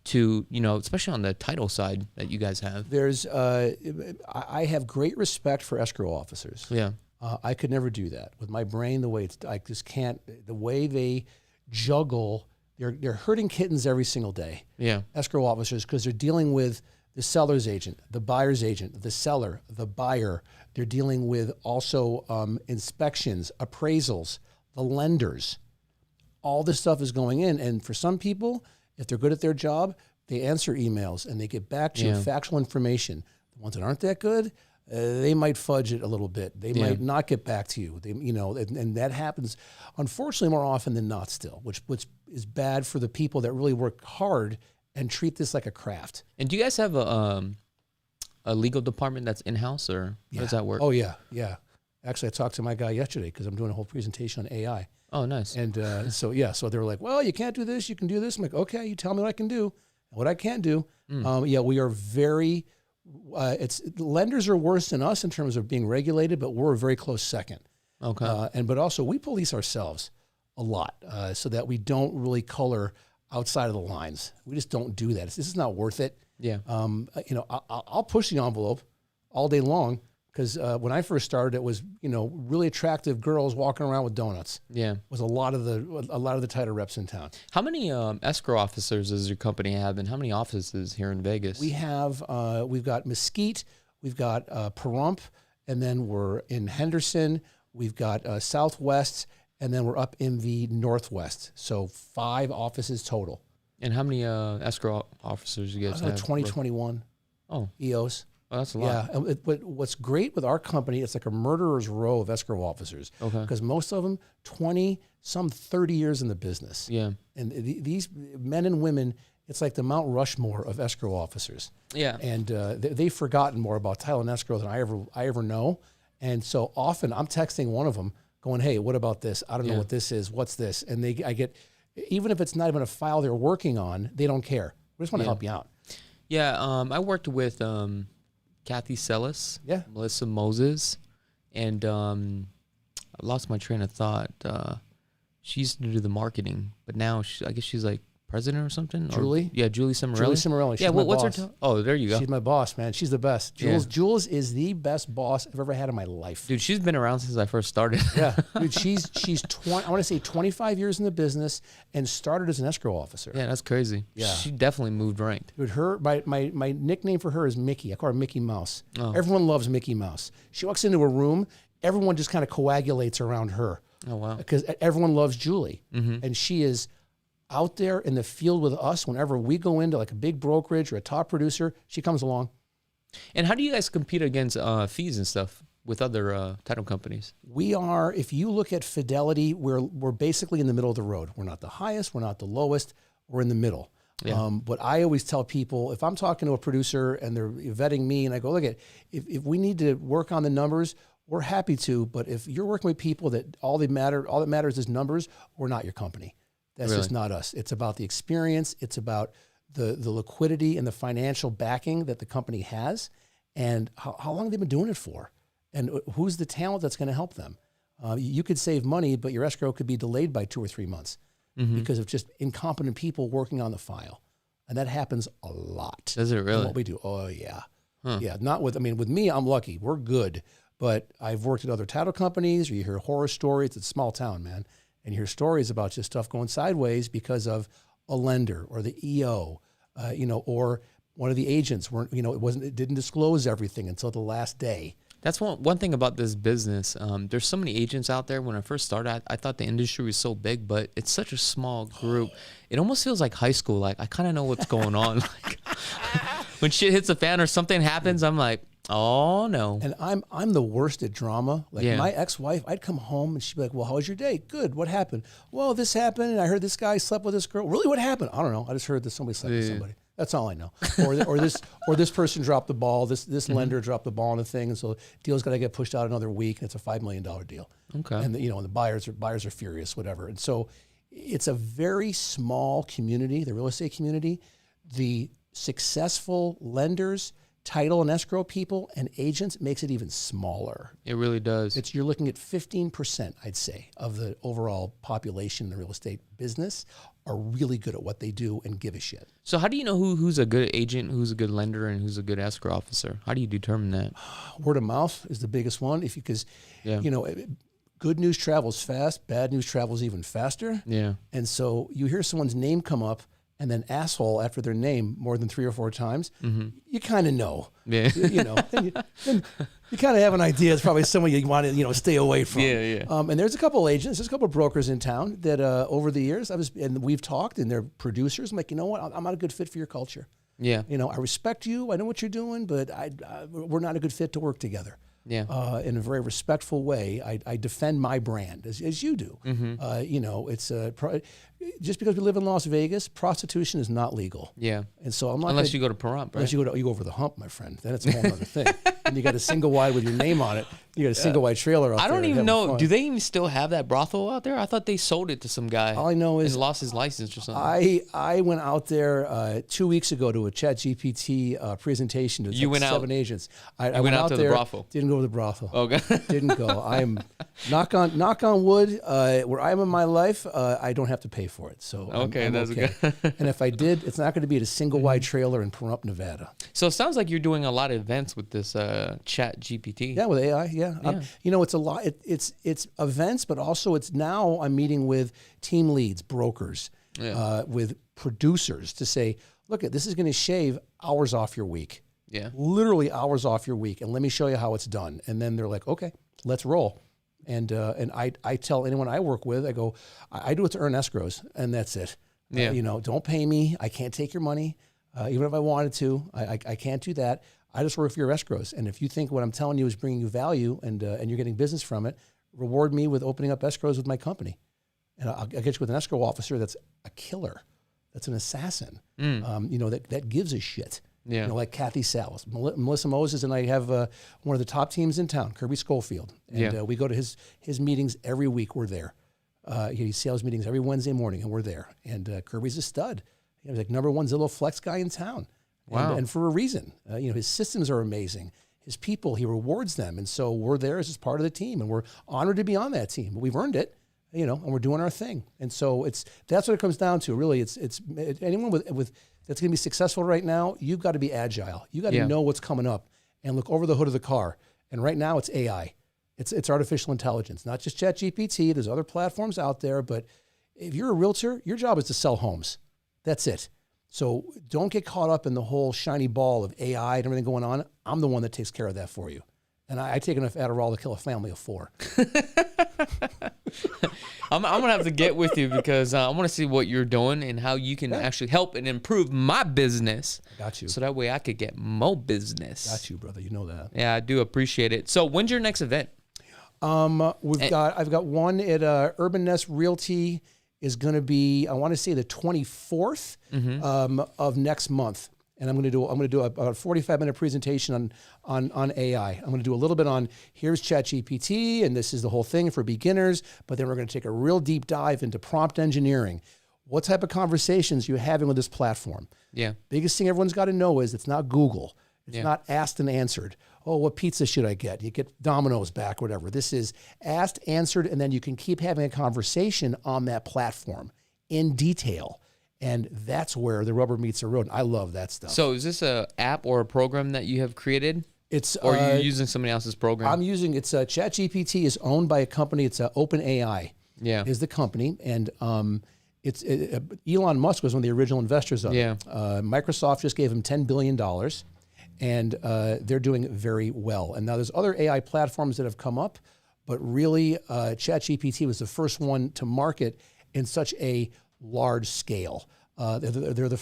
Speaker 1: to, especially on the title side that you guys have.
Speaker 4: There's, I have great respect for escrow officers.
Speaker 1: Yeah.
Speaker 4: I could never do that with my brain. The way I just can't. The way they juggle, they're hurting kittens every single day.
Speaker 1: Yeah.
Speaker 4: Escrow officers, because they're dealing with the seller's agent, the buyer's agent, the seller, the buyer. They're dealing with also inspections, appraisals, the lenders. All this stuff is going in. And for some people, if they're good at their job, they answer emails and they get back to you with factual information. The ones that aren't that good, they might fudge it a little bit. They might not get back to you. They, and that happens, unfortunately, more often than not still, which is bad for the people that really work hard and treat this like a craft.
Speaker 1: And do you guys have a legal department that's in-house, or how does that work?
Speaker 4: Oh, yeah. Actually, I talked to my guy yesterday because I'm doing a whole presentation on AI.
Speaker 1: Oh, nice.
Speaker 4: And so they were like, well, you can't do this, you can do this. I'm like, okay, you tell me what I can do. And what I can't do, we are very, lenders are worse than us in terms of being regulated, but we're a very close second.
Speaker 1: Okay.
Speaker 4: But also we police ourselves a lot so that we don't really color outside of the lines. We just don't do that. This is not worth it.
Speaker 1: Yeah.
Speaker 4: I'll push the envelope all day long because when I first started, it was really attractive girls walking around with donuts. Yeah, was a lot of the title reps in town.
Speaker 1: How many escrow officers does your company have, and how many offices here in Vegas?
Speaker 4: We have we've got Mesquite, we've got Pahrump, and then we're in Henderson. We've got Southwest, and then we're up in the Northwest. So 5 offices total.
Speaker 1: And how many escrow officers you guys have?
Speaker 4: 2021.
Speaker 1: Oh,
Speaker 4: EOS.
Speaker 1: Oh, that's a lot.
Speaker 4: Yeah, but what's great with our company, it's like a murderer's row of escrow officers.
Speaker 1: Okay.
Speaker 4: Because most of them, 20, some 30 years in the business.
Speaker 1: Yeah.
Speaker 4: And these men and women, it's like the Mount Rushmore of escrow officers.
Speaker 1: Yeah.
Speaker 4: And they've forgotten more about title and escrow than I ever know. And so often I'm texting one of them going, hey, what about this? I don't know what this is. What's this? And I get, even if it's not even a file they're working on, they don't care. We just want to help you out.
Speaker 1: Yeah. I worked with Kathy Sellis, Melissa Moses, and I lost my train of thought. She used to do the marketing, but now I guess she's like president or something.
Speaker 4: Julie?
Speaker 1: Julie Cimarelli.
Speaker 4: Julie Cimarelli.
Speaker 1: Yeah, what's her oh, there you go.
Speaker 4: She's my boss, man. She's the best. Jules is the best boss I've ever had in my life.
Speaker 1: Dude, she's been around since I first started.
Speaker 4: Yeah. Dude, she's 20, I want to say 25 years in the business and started as an escrow officer.
Speaker 1: Yeah, that's crazy.
Speaker 4: Yeah.
Speaker 1: She definitely moved ranked.
Speaker 4: Dude, my nickname for her is Mickey. I call her Mickey Mouse.
Speaker 1: Oh.
Speaker 4: Everyone loves Mickey Mouse. She walks into a room, everyone just kind of coagulates around her.
Speaker 1: Oh, wow.
Speaker 4: Because everyone loves Julie. And she is out there in the field with us. Whenever we go into like a big brokerage or a top producer, she comes along.
Speaker 1: And how do you guys compete against fees and stuff with other title companies?
Speaker 4: We are, if you look at Fidelity, we're basically in the middle of the road. We're not the highest, we're not the lowest, we're in the middle.
Speaker 1: Yeah.
Speaker 4: But I always tell people, if I'm talking to a producer and they're vetting me and I go, look at, if we need to work on the numbers, we're happy to, but if you're working with people that all that matters is numbers, we're not your company. That's just not us. It's about the experience. It's about the liquidity and the financial backing that the company has, and how long they've been doing it for, and who's the talent that's going to help them. You could save money, but your escrow could be delayed by 2 or 3 months because of just incompetent people working on the file, and that happens a lot.
Speaker 1: Does it really?
Speaker 4: What we do? Oh yeah, yeah. Not with. I mean, with me, I'm lucky. We're good, but I've worked at other title companies, or you hear horror stories. It's a small town, man. And you hear stories about just stuff going sideways because of a lender or the EO, or one of the agents it didn't disclose everything until the last day.
Speaker 1: That's one thing about this business. There's so many agents out there. When I first started, I thought the industry was so big, but it's such a small group. It almost feels like high school. Like I kind of know what's going on. Like when shit hits the fan or something happens, I'm like, oh no.
Speaker 4: And I'm the worst at drama. Like my ex-wife, I'd come home and she'd be like, well, how was your day? Good. What happened? Well, this happened and I heard this guy slept with this girl. Really? What happened? I don't know. I just heard that somebody slept with somebody. That's all I know. Or this person dropped the ball. This lender dropped the ball on the thing, and so the deal's got to get pushed out another week. And it's a $5 million deal.
Speaker 1: Okay.
Speaker 4: And and the buyers are furious, whatever. And so it's a very small community, the real estate community. The successful lenders, title and escrow people, and agents makes it even smaller.
Speaker 1: It really does.
Speaker 4: You're looking at 15%, I'd say, of the overall population in the real estate business are really good at what they do and give a shit.
Speaker 1: So how do you know who's a good agent, who's a good lender, and who's a good escrow officer? How do you determine that?
Speaker 4: Word of mouth is the biggest one. Because good news travels fast, bad news travels even faster.
Speaker 1: Yeah.
Speaker 4: And so you hear someone's name come up and then asshole after their name more than 3 or 4 times, you kind of know.
Speaker 1: Yeah.
Speaker 4: Then you kind of have an idea. It's probably someone you want to stay away from.
Speaker 1: Yeah.
Speaker 4: And there's a couple agents, there's a couple brokers in town that over the years and we've talked, and they're producers. I'm like, you know what? I'm not a good fit for your culture.
Speaker 1: Yeah.
Speaker 4: I respect you. I know what you're doing, but we're not a good fit to work together.
Speaker 1: Yeah.
Speaker 4: In a very respectful way, I defend my brand as you do. It's just because we live in Las Vegas, prostitution is not legal.
Speaker 1: Yeah.
Speaker 4: And so I'm not
Speaker 1: unless you go to Pahrump, right?
Speaker 4: Unless you go over the hump, my friend. Then it's a whole other thing. And you got a single wide with your name on it. You got a single wide trailer out there.
Speaker 1: I don't even know. Do they even still have that brothel out there? I thought they sold it to some guy.
Speaker 4: All I know is
Speaker 1: he lost his license or something.
Speaker 4: I went out there 2 weeks ago to a ChatGPT presentation.
Speaker 1: You went
Speaker 4: 7 agents. I
Speaker 1: went out to the brothel.
Speaker 4: Didn't go to the brothel.
Speaker 1: Okay.
Speaker 4: Didn't go. I'm knock on wood. Where I'm in my life, I don't have to pay for it. So
Speaker 1: okay, that's
Speaker 4: okay.
Speaker 1: good.
Speaker 4: And if I did, it's not going to be at a single wide trailer in Pahrump, Nevada.
Speaker 1: So it sounds like you're doing a lot of events with this Chat GPT.
Speaker 4: Yeah, with AI. Yeah. It's a lot. It's events, but also it's now I'm meeting with team leads, brokers, with producers to say, look, this is going to shave hours off your week.
Speaker 1: Yeah.
Speaker 4: Literally hours off your week, and let me show you how it's done. And then they're like, okay, let's roll. And I tell anyone I work with, I go, I do it to earn escrows, and that's it.
Speaker 1: Yeah.
Speaker 4: Don't pay me. I can't take your money, even if I wanted to. I can't do that. I just work for your escrows. And if you think what I'm telling you is bringing you value and you're getting business from it, reward me with opening up escrows with my company. And I'll get you with an escrow officer that's a killer, that's an assassin, that gives a shit.
Speaker 1: Yeah.
Speaker 4: Like Kathy Salas, Melissa Moses, and I have one of the top teams in town, Kirby Schofield. And we go to his meetings every week. We're there. He sales meetings every Wednesday morning, and we're there. And Kirby's a stud. He's like #1 Zillow Flex guy in town.
Speaker 1: Wow.
Speaker 4: And for a reason. His systems are amazing. His people, he rewards them. And so we're there as part of the team, and we're honored to be on that team. We've earned it, and we're doing our thing. And so that's what it comes down to. Really, it's anyone with that's going to be successful right now, you've got to be agile. You got to know what's coming up and look over the hood of the car. And right now it's AI. It's artificial intelligence, not just ChatGPT. There's other platforms out there, but if you're a realtor, your job is to sell homes. That's it. So don't get caught up in the whole shiny ball of AI and everything going on. I'm the one that takes care of that for you. And I take enough Adderall to kill a family of 4.
Speaker 1: I'm going to have to get with you because I want to see what you're doing and how you can actually help and improve my business.
Speaker 4: Got you.
Speaker 1: So that way I could get more business.
Speaker 4: Got you, brother. You know that.
Speaker 1: Yeah, I do appreciate it. So when's your next event?
Speaker 4: I've got one at Urban Nest Realty is going to be, I want to say the 24th of next month. And I'm going to do a 45-minute presentation on AI. I'm going to do a little bit on here's ChatGPT, and this is the whole thing for beginners. But then we're going to take a real deep dive into prompt engineering. What type of conversations you're having with this platform?
Speaker 1: Yeah.
Speaker 4: Biggest thing everyone's got to know is it's not Google. It's not asked and answered. Oh, what pizza should I get? You get Domino's back, whatever. This is asked, answered, and then you can keep having a conversation on that platform in detail. And that's where the rubber meets the road. I love that stuff.
Speaker 1: So is this a app or a program that you have created? Or are you using somebody else's program?
Speaker 4: I'm using, ChatGPT is owned by a company. It's OpenAI is the company. And Elon Musk was one of the original investors of it. Microsoft just gave him $10 billion. And they're doing very well. And now there's other AI platforms that have come up, but really ChatGPT was the first one to market in such a large scale. They're the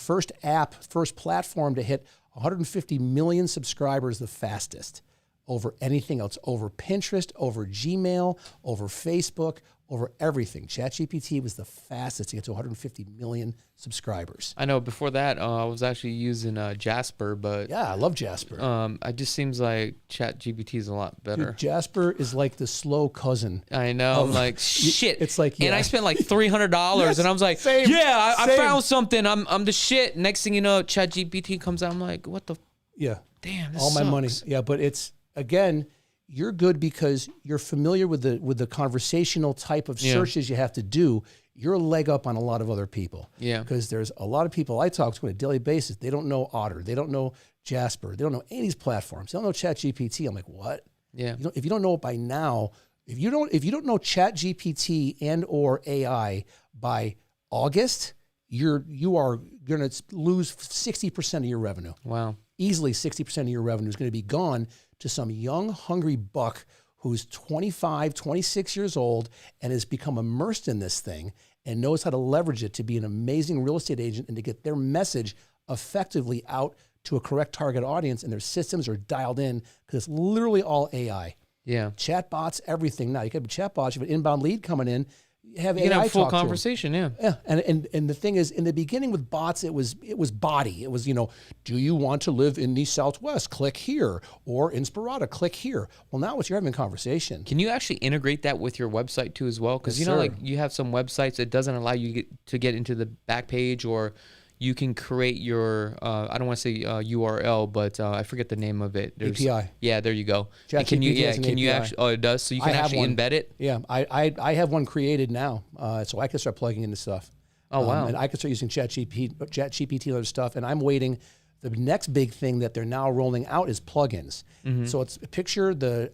Speaker 4: first platform to hit 150 million subscribers the fastest over anything else, over Pinterest, over Gmail, over Facebook, over everything. ChatGPT was the fastest to get to 150 million subscribers.
Speaker 1: I know before that, I was actually using Jasper, but...
Speaker 4: Yeah, I love Jasper.
Speaker 1: It just seems like ChatGPT is a lot better.
Speaker 4: Dude, Jasper is like the slow cousin.
Speaker 1: I know. I'm like, shit.
Speaker 4: It's like,
Speaker 1: And I spent like $300, and I was like,
Speaker 4: same,
Speaker 1: I found something. I'm the shit. Next thing you know, ChatGPT comes out. I'm like, what the...
Speaker 4: Yeah.
Speaker 1: Damn, this
Speaker 4: all
Speaker 1: sucks.
Speaker 4: my money. Yeah, but it's, again... You're good because you're familiar with the conversational type of searches you have to do. You're a leg up on a lot of other people. Yeah. Because there's a lot of people I talk to on a daily basis. They don't know Otter. They don't know Jasper. They don't know any of these platforms. They don't know ChatGPT. I'm like, what? Yeah. If you don't know it by now, if you don't know ChatGPT and or AI by August, you're going to lose 60% of your revenue. Wow. Easily 60% of your revenue is going to be gone to some young, hungry buck who's 25, 26 years old and has become immersed in this thing and knows how to leverage it to be an amazing real estate agent and to get their message effectively out to a correct target audience, and their systems are dialed in because it's literally all AI. Yeah. Chatbots, everything. Now, you can have chatbots, you have an inbound lead coming in, you can have a full conversation, yeah. And the thing is, in the beginning with bots, it was body. It was, do you want to live in the Southwest? Click here. Or Inspirata, click here. Well, now you're having a conversation.
Speaker 1: Can you actually integrate that with your website too as well? Because like you have some websites that doesn't allow you to get into the back page, or you can create your, I don't want to say URL, but I forget the name of it. There's, API. Yeah, there you go. Can you actually, it does? So you can actually embed it?
Speaker 4: Yeah, I have one created now, so I can start plugging into stuff. Oh, wow. And I can start using ChatGPT and other stuff, and I'm waiting. The next big thing that they're now rolling out is plugins. Mm-hmm. So it's picture the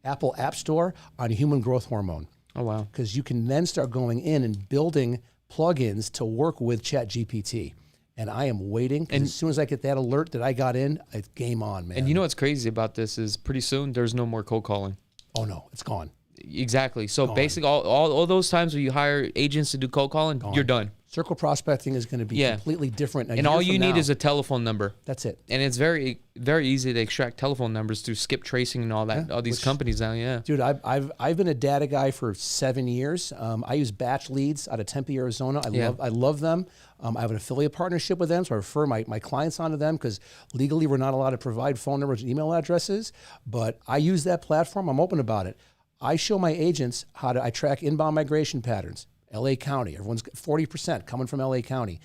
Speaker 4: Apple App Store on human growth hormone. Oh, wow. Because you can then start going in and building plugins to work with ChatGPT. And I am waiting. And as soon as I get that alert that I got in, it's game on, man.
Speaker 1: And you know what's crazy about this is pretty soon there's no more cold calling.
Speaker 4: Oh, no, it's gone.
Speaker 1: Exactly. So basically all those times where you hire agents to do cold calling, you're done.
Speaker 4: Circle prospecting is going to be completely different.
Speaker 1: And all you need is a telephone number.
Speaker 4: That's it.
Speaker 1: And it's very, very easy to extract telephone numbers through skip tracing and all that. All these companies now,
Speaker 4: Dude, I've been a data guy for 7 years. I use batch leads out of Tempe, Arizona. I love them. I have an affiliate partnership with them, so I refer my clients onto them because legally we're not allowed to provide phone numbers and email addresses. But I use that platform. I'm open about it. I show my agents I track inbound migration patterns. LA County, everyone's 40% coming from LA County.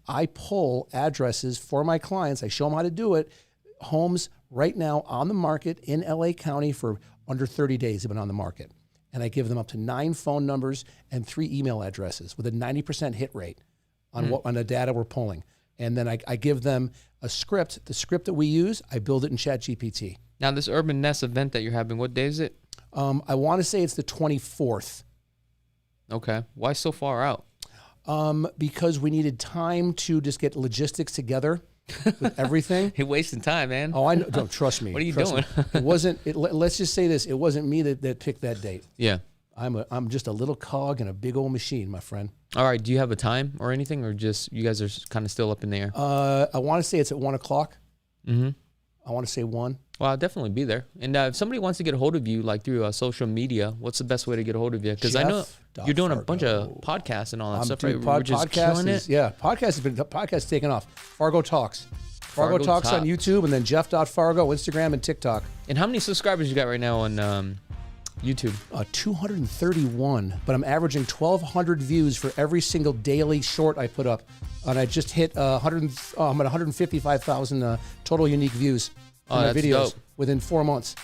Speaker 4: I pull addresses for my clients. I show them how to do it. Homes right now on the market in LA County for under 30 days have been on the market. And I give them up to 9 phone numbers and 3 email addresses with a 90% hit rate on on the data we're pulling. And then I give them a script. The script that we use, I build it in ChatGPT.
Speaker 1: Now, this Urban Nest event that you're having, what day is it?
Speaker 4: I want to say it's the 24th.
Speaker 1: Okay. Why so far out?
Speaker 4: Because we needed time to just get logistics together with everything.
Speaker 1: You're wasting time, man.
Speaker 4: Oh, I know. Don't trust me.
Speaker 1: What are you doing?
Speaker 4: It wasn't. Let's just say this: it wasn't me that picked that date.
Speaker 1: Yeah.
Speaker 4: I'm just a little cog in a big old machine, my friend.
Speaker 1: All right. Do you have a time or anything, or just you guys are kind of still up in the air?
Speaker 4: I want to say it's at 1 o'clock.
Speaker 1: Mm-hmm.
Speaker 4: I want to say 1.
Speaker 1: Well, I'll definitely be there. And if somebody wants to get a hold of you, like through social media, what's the best way to get a hold of you? Because I know you're doing a bunch of podcasts and all that stuff, right? We're just killing it.
Speaker 4: Yeah, podcast taking off. Fargo Talks. Fargo Talks on YouTube, and then Jeff.Fargo, Instagram, and TikTok.
Speaker 1: And how many subscribers you got right now on YouTube?
Speaker 4: 231, but I'm averaging 1,200 views for every single daily short I put up. And I just hit I'm at 155,000 total unique views for my videos within 4 months.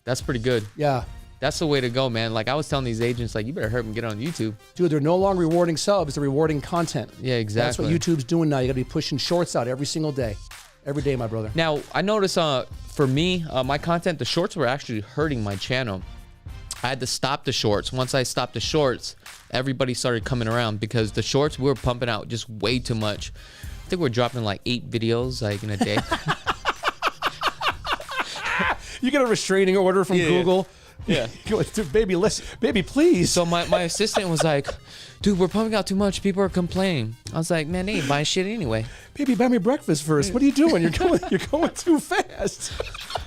Speaker 1: That's pretty good.
Speaker 4: Yeah.
Speaker 1: That's the way to go, man. Like I was telling these agents, like you better hurry up and get on YouTube.
Speaker 4: Dude, they're no longer rewarding subs, they're rewarding content.
Speaker 1: Yeah, exactly.
Speaker 4: That's what YouTube's doing now. You got to be pushing shorts out every single day. Every day, my brother.
Speaker 1: Now, I noticed for me, my content, the shorts were actually hurting my channel. I had to stop the shorts. Once I stopped the shorts, everybody started coming around because the shorts we were pumping out just way too much. I think we're dropping like 8 videos like in a day.
Speaker 4: You get a restraining order from Google.
Speaker 1: Yeah.
Speaker 4: Baby, please.
Speaker 1: So my assistant was like, dude, we're pumping out too much. People are complaining. I was like, man, they ain't buying shit anyway.
Speaker 4: Baby, buy me breakfast first. What are you doing? You're going too fast.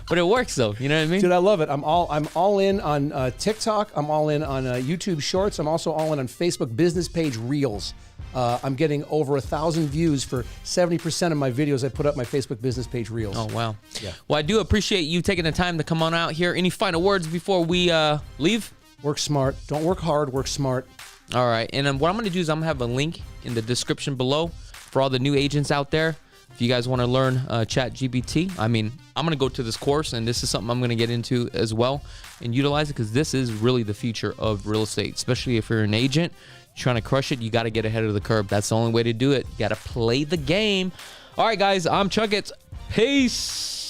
Speaker 1: But it works though. You know what I mean?
Speaker 4: Dude, I love it. I'm all in on TikTok. I'm all in on YouTube Shorts. I'm also all in on Facebook business page Reels. I'm getting over 1,000 views for 70% of my videos I put up my Facebook business page Reels.
Speaker 1: Oh, wow.
Speaker 4: Yeah.
Speaker 1: Well, I do appreciate you taking the time to come on out here. Any final words before we leave?
Speaker 4: Work smart. Don't work hard. Work smart.
Speaker 1: All right. And then what I'm going to do is I'm going to have a link in the description below for all the new agents out there. If you guys want to learn ChatGPT, I mean, I'm going to go to this course, and this is something I'm going to get into as well and utilize it because this is really the future of real estate, especially if you're an agent. Trying to crush it, you got to get ahead of the curve. That's the only way to do it. You got to play the game. All right, guys, I'm Chakits. Peace.